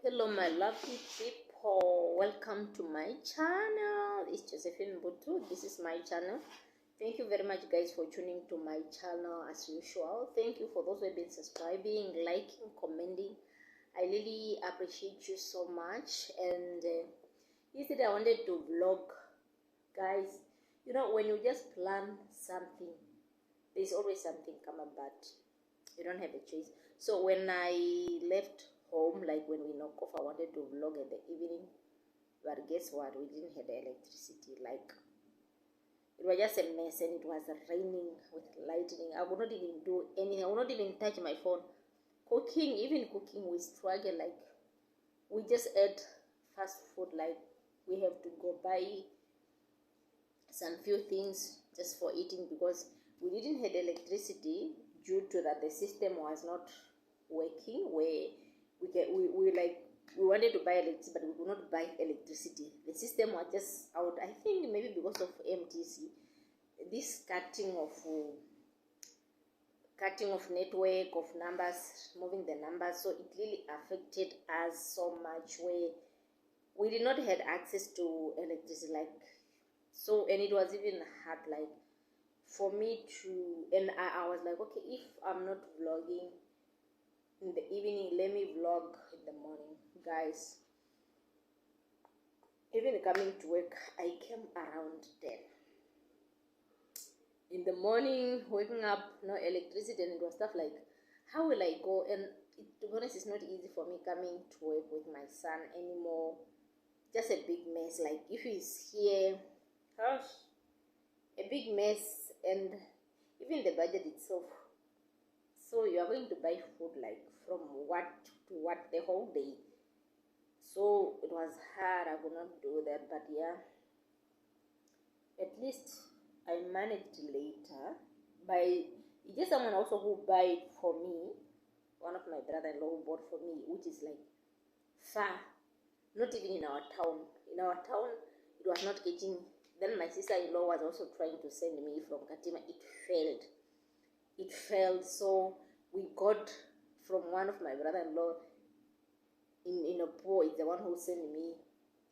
Hello my lovely people, welcome to my channel. It's Josephine Butu. This is my channel. Thank you very much guys for tuning to my channel as usual. Thank you for those who have been subscribing, liking, commenting. I really appreciate you so much. And yesterday I wanted to vlog, guys. You know, when you just plan something, there's always something come up, but you don't have a choice. So when I left home, like when we knock off, I wanted to vlog in the evening, but guess what, we didn't have the electricity. Like, it was just a mess, and it was raining with lightning. I would not even do anything. I would not even touch my phone. Even cooking, we struggle. Like, we just ate fast food. Like, we have to go buy some few things just for eating because we didn't have electricity due to that the system was not working. Where we wanted to buy electricity, but we could not buy electricity. The system was just out. I think maybe because of MTC, this cutting of network, of numbers, moving the numbers. So it really affected us so much where we did not have access to electricity. Like, so, and it was even hard, like, for me to, and I was like, okay, if I'm not vlogging in the evening, let me vlog in the morning. Guys, even coming to work, I came around 10 in the morning, waking up, no electricity, and it was stuff like, how will I go? And to be honest, it's not easy for me coming to work with my son anymore. Just a big mess. Like, if he's here, gosh, a big mess. And even the budget itself, so you are going to buy food like from what to what the whole day. So it was hard. I could not do that, but yeah, at least I managed later by just someone also who buy it for me. One of my brother-in-law who bought for me, which is like far, not even in our town. In our town, it was not getting. Then my sister-in-law was also trying to send me from Katima. It failed. So we got from one of my brother-in-law in Opo. Is the one who sent me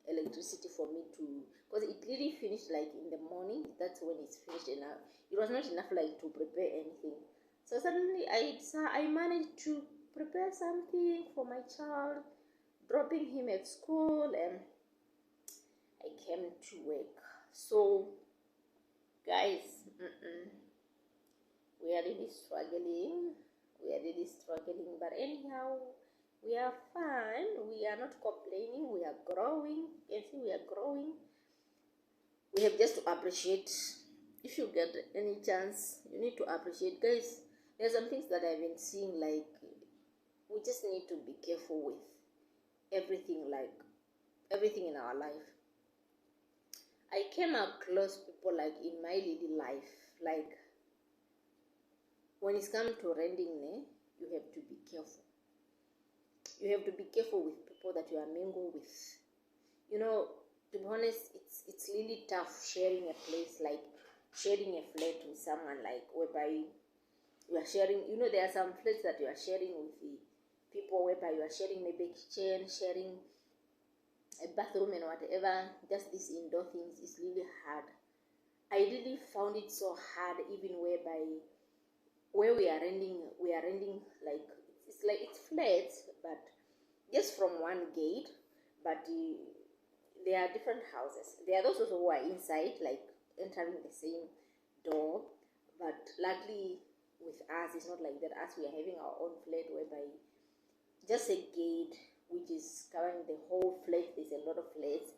electricity for me to, because it really finished like in the morning. That's when it's finished, and it was not enough like to prepare anything. So suddenly I managed to prepare something for my child, dropping him at school, and I came to work. So guys, we are really struggling. But anyhow, we are fine. We are not complaining. We are growing. You can see we are growing. We have just to appreciate. If you get any chance, you need to appreciate. Guys, there's some things that I've been seeing, like, we just need to be careful with everything, like everything in our life. I came across people like in my daily life, like when it's come to renting, you have to be careful. You have to be careful with people that you are mingle with. You know, to be honest, it's really tough sharing a place, like sharing a flat with someone, like whereby you are sharing. You know, there are some flats that you are sharing with the people whereby you are sharing maybe kitchen, sharing a bathroom and whatever. Just these indoor things is really hard. I really found it so hard, even whereby where we are renting like it's flats, but just from one gate. But there are different houses. There are those also who are inside, like entering the same door. But luckily with us, it's not like that. Us, we are having our own flat whereby just a gate which is covering the whole flat. There's a lot of flats,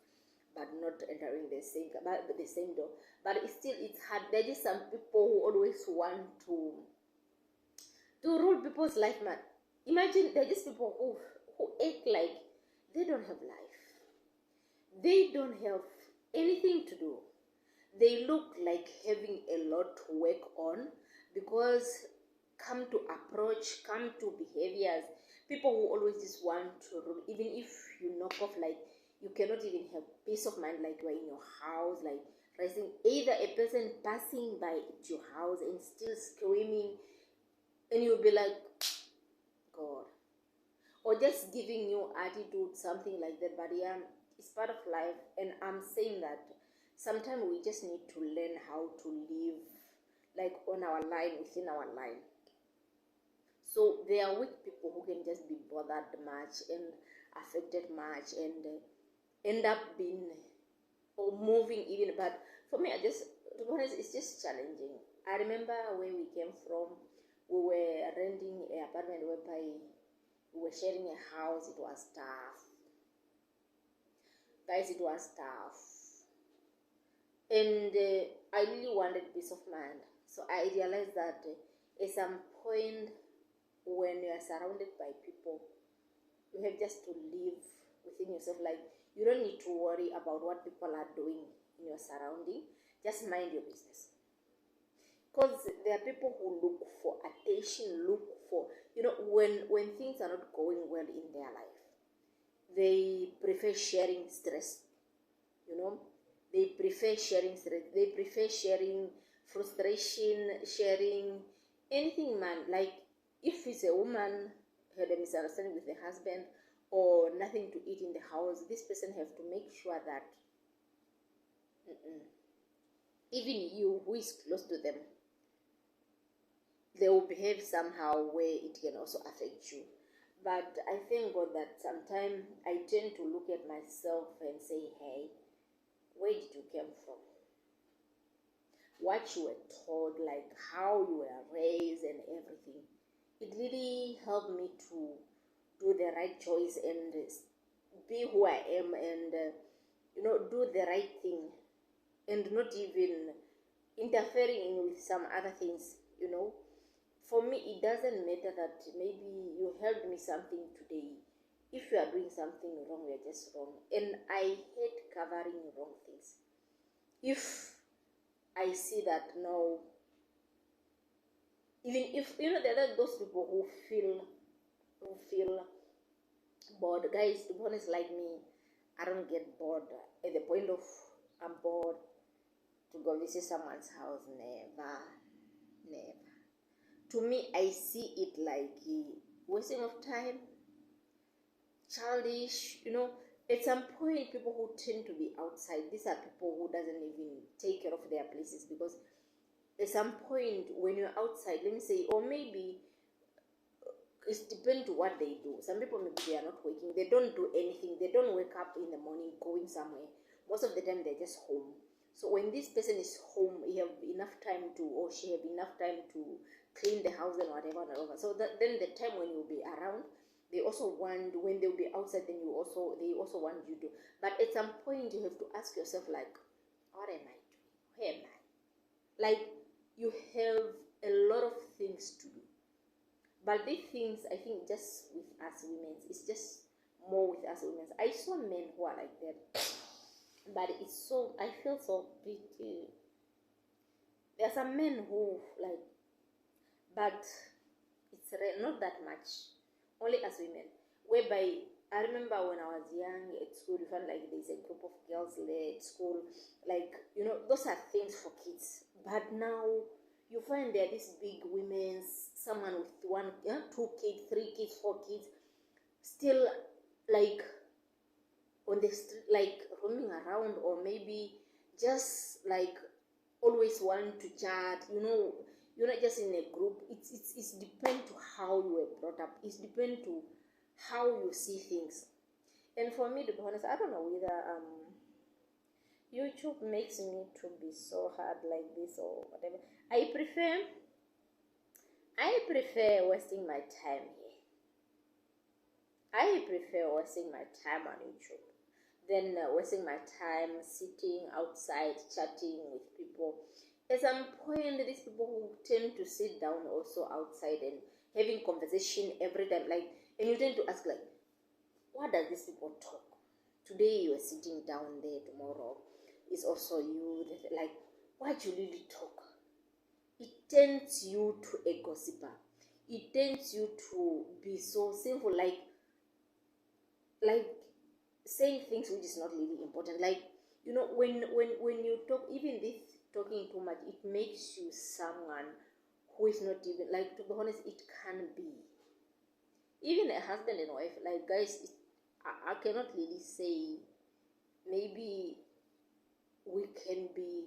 but not entering the same door. But it's hard. There is some people who always want to rule people's life, man. Imagine there are just people who act like they don't have life. They don't have anything to do. They look like having a lot to work on, because come to behaviors, people who always just want to rule. Even if you knock off, like, you cannot even have peace of mind, like you are in your house, like rising either a person passing by at your house and still screaming, and you'll be like, God, or just giving you attitude, something like that. But yeah, it's part of life, and I'm saying that sometimes we just need to learn how to live like on our line, within our line. So there are weak people who can just be bothered much and affected much and end up being or moving even. But for me, I just, to be honest, it's just challenging. I remember where we came from. We were renting an apartment whereby we were sharing a house. It was tough, guys. It was tough, and I really wanted peace of mind. So I realized that at some point, when you are surrounded by people, you have just to live within yourself. Like, you don't need to worry about what people are doing in your surrounding. Just mind your business. Because there are people who look for attention, look for, when things are not going well in their life, they prefer sharing stress. They prefer sharing stress. They prefer sharing frustration, sharing anything, man. Like, if it's a woman had a misunderstanding with the husband or nothing to eat in the house, this person have to make sure that even you who is close to them, they will behave somehow where it can also affect you. But I thank God that sometimes I tend to look at myself and say, hey, where did you come from? What you were taught, like how you were raised and everything. It really helped me to do the right choice and be who I am, and do the right thing, and not even interfering with some other things. For me, it doesn't matter that maybe you helped me something today. If you are doing something wrong, you're just wrong. And I hate covering wrong things. If I see that, no, even if there are those people who feel bored. Guys, to be honest, like me, I don't get bored at the point of I'm bored to go visit someone's house. Never. To me, I see it like wasting of time, childish. At some point, people who tend to be outside, these are people who doesn't even take care of their places, because at some point when you're outside, let me say, or maybe it depends to what they do. Some people, maybe they are not working, they don't do anything, they don't wake up in the morning going somewhere. Most of the time they're just home. So when this person is home, he have enough time to, or she have enough time to clean the house and whatever. So then the time when you'll be around, they also want, when they'll be outside, then they also want you to. But at some point you have to ask yourself, like, what am I doing? Where am I? Like, you have a lot of things to do. But these things, I think, just with us women, it's just more with us women. I saw men who are like that, but it's so, I feel so pity. There are some men who like, but it's not that much. Only as women, whereby I remember when I was young at school, you found like there's a group of girls there at school, like those are things for kids. But now you find there are these big women, someone with one, 2 kids, 3 kids, 4 kids, still like on the street, like roaming around, or maybe just like always want to chat. You're not just in a group. It's depend to how you were brought up. It's depend to how you see things. And for me, to be honest, I don't know whether YouTube makes me to be so hard like this or whatever. I prefer wasting my time here. I prefer wasting my time on YouTube than wasting my time sitting outside chatting with people. At some point, these people who tend to sit down also outside and having conversation every time, like, and you tend to ask, like, what does these people talk? Today you are sitting down there, tomorrow is also you. Like, what you really talk? It tends you to a gossiper. It tends you to be so sinful, like saying things which is not really important. Like, when you talk, even this talking too much, it makes you someone who is not even, like, to be honest, it can be even a husband and wife, like guys, I cannot really say. Maybe we can be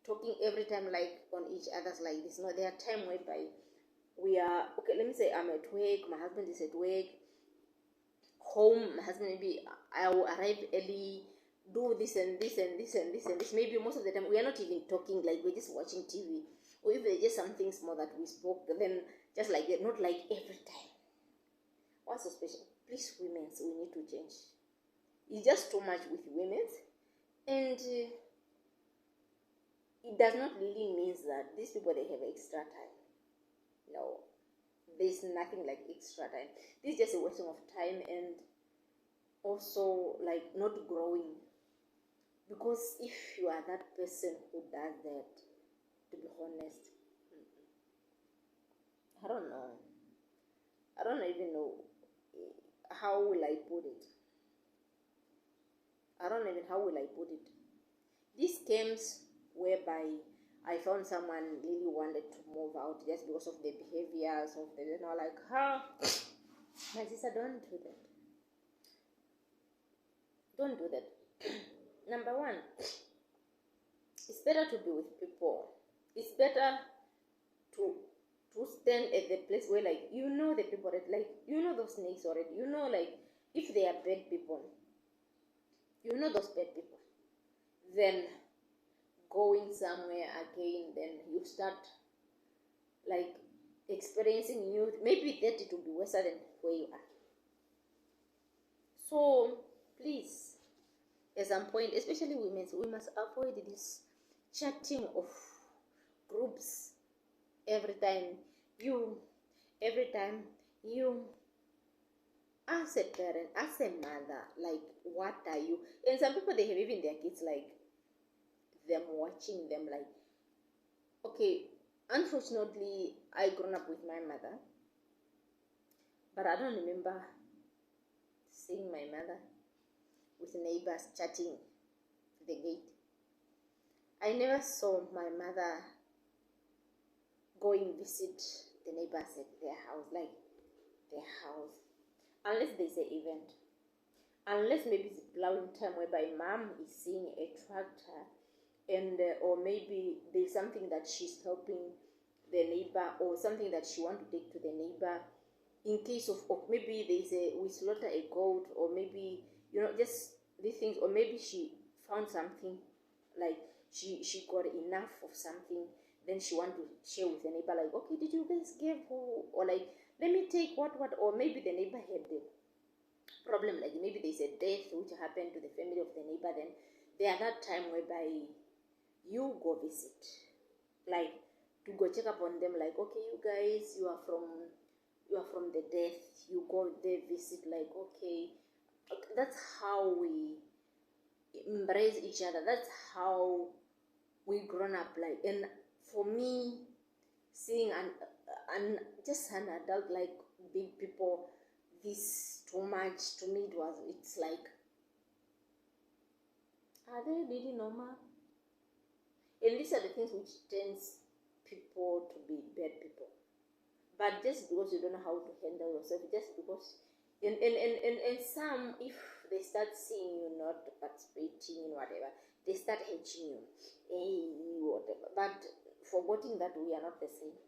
talking every time like on each other's like this. No, there are times whereby we are okay. Let me say I'm at work, my husband is at work, home, my husband maybe I will arrive early, do this and this and this and this and this. Maybe most of the time we are not even talking, like we're just watching TV, or if there's just something small that we spoke, then just like that, not like every time. What's so special? Please, women, so we need to change. It's just too much with women, and it does not really mean that these people they have extra time. No, there's nothing like extra time. This is just a wasting of time, and also like not growing. Because if you are that person who does that, to be honest, I don't know. I don't even know how will I put it. I don't even how will I put it. These games whereby I found someone really wanted to move out just because of the behaviors of the, you know, like, how? My sister, don't do that. Don't do that. Number one, it's better to be with people. It's better to stand at the place where, like, you know the people that, like, you know those snakes already. You know, like, if they are bad people, you know those bad people. Then going somewhere again, then you start like experiencing new. Maybe that it will be worse than where you are. So please, at some point, especially women, we must avoid this chatting of groups every time you as a parent, as a mother, like, what are you? And some people, they have even their kids like them, watching them, like, okay, unfortunately I grown up with my mother, but I don't remember seeing my mother with neighbors chatting the gate. I never saw my mother going visit the neighbors at their house, like their house, unless there's an event, unless maybe it's plowing time whereby mom is seeing a tractor, and or maybe there's something that she's helping the neighbor, or something that she want to take to the neighbor, in case of maybe we slaughter a goat, or maybe, you know, just these things, or maybe she found something, like she got enough of something, then she want to share with the neighbor, like, okay, did you guys give who, or like, let me take what, or maybe the neighbor had the problem, like maybe there's a death which happened to the family of the neighbor, then there are that time whereby you go visit, like to go check up on them, like, okay, you guys, you are from the death, you go there visit, like, okay, that's how we embrace each other, that's how we grown up, like. And for me, seeing an just an adult, like big people, this too much to me, it's like, are they really normal? And these are the things which tends people to be bad people. But just because you don't know how to handle yourself, just because, and some, if they start seeing you not participating in whatever, they start hating you, whatever. But forgetting that we are not the same.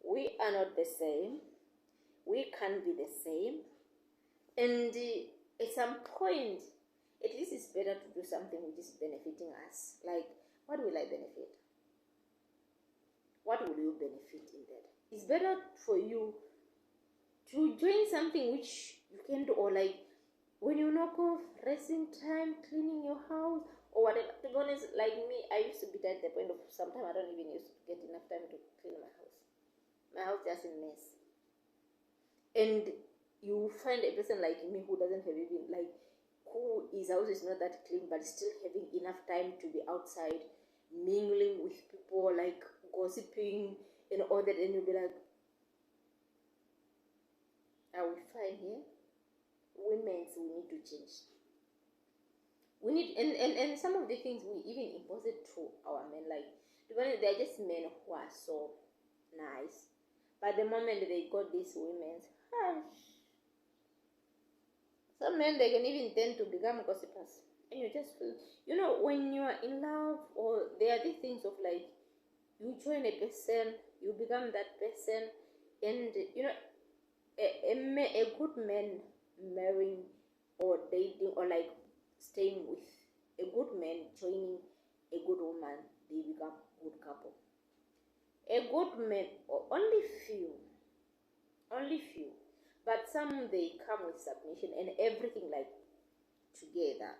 We are not the same. We can't be the same. And at some point, at least it's better to do something which is benefiting us. Like, what will I benefit? What will you benefit in that? It's better for you to join something which you can do, or like when you knock off resting time, cleaning your house, or whatever. To be honest, like me, I used to be at the point of sometimes I don't even used to get enough time to clean my house. My house just a mess. And you find a person like me who doesn't have even, like, who his house is not that clean, but still having enough time to be outside, mingling with people, like gossiping and all that, and you'll be like, are we fine here? Women, we need to change. We need, and some of the things we even impose it to our men, like, they're just men who are so nice, but the moment they got these women, Some men, they can even tend to become gossipers. And you just feel, when you are in love, or there are these things of like, you join a person, you become that person, and a good man marrying or dating or like staying with a good man joining a good woman, they become good couple. A good man, only few, but some, they come with submission and everything like together.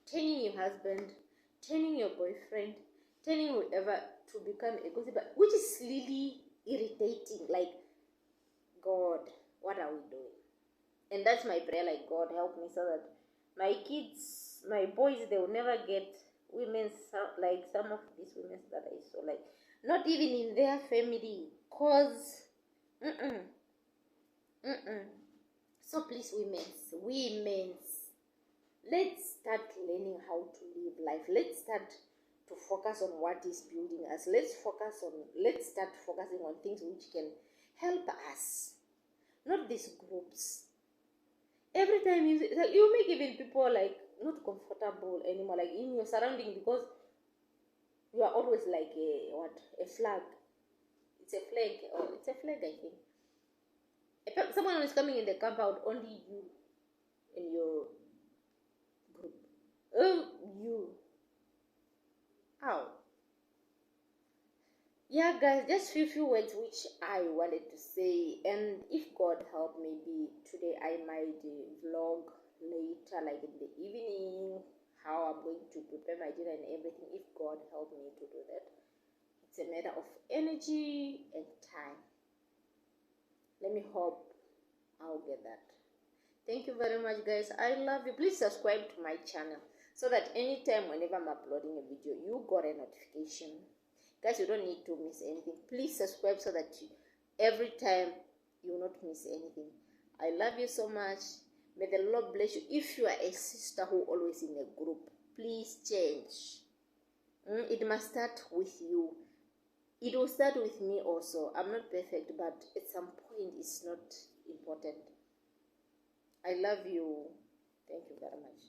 Turning your husband, turning your boyfriend, turning whoever to become a gossiper, which is really irritating. Like, God, what are we doing? And that's my prayer, like, God help me so that my kids, my boys, they will never get women like some of these women that I saw, like, not even in their family, cause so please, women's, let's start learning how to live life. Let's start to focus on what is building us. Let's start focusing on things which can help us, not these groups. Every time you make even people like not comfortable anymore, like in your surrounding, because you are always like a flag. It's a flag, I think. If someone is coming in the compound, only you in your group. You. How? Yeah, guys, just few words which I wanted to say, and if God help, maybe today I might vlog later, like in the evening, how I'm going to prepare my dinner and everything. If God help me to do that, it's a matter of energy and time. Let me hope I'll get that. Thank you very much, guys. I love you. Please subscribe to my channel so that anytime whenever I'm uploading a video, you got a notification. Guys, you don't need to miss anything. Please subscribe so that every time you will not miss anything. I love you so much. May the Lord bless you. If you are a sister who always in a group, please change. It must start with you. It will start with me also. I'm not perfect, but at some point it's not important. I love you. Thank you very much.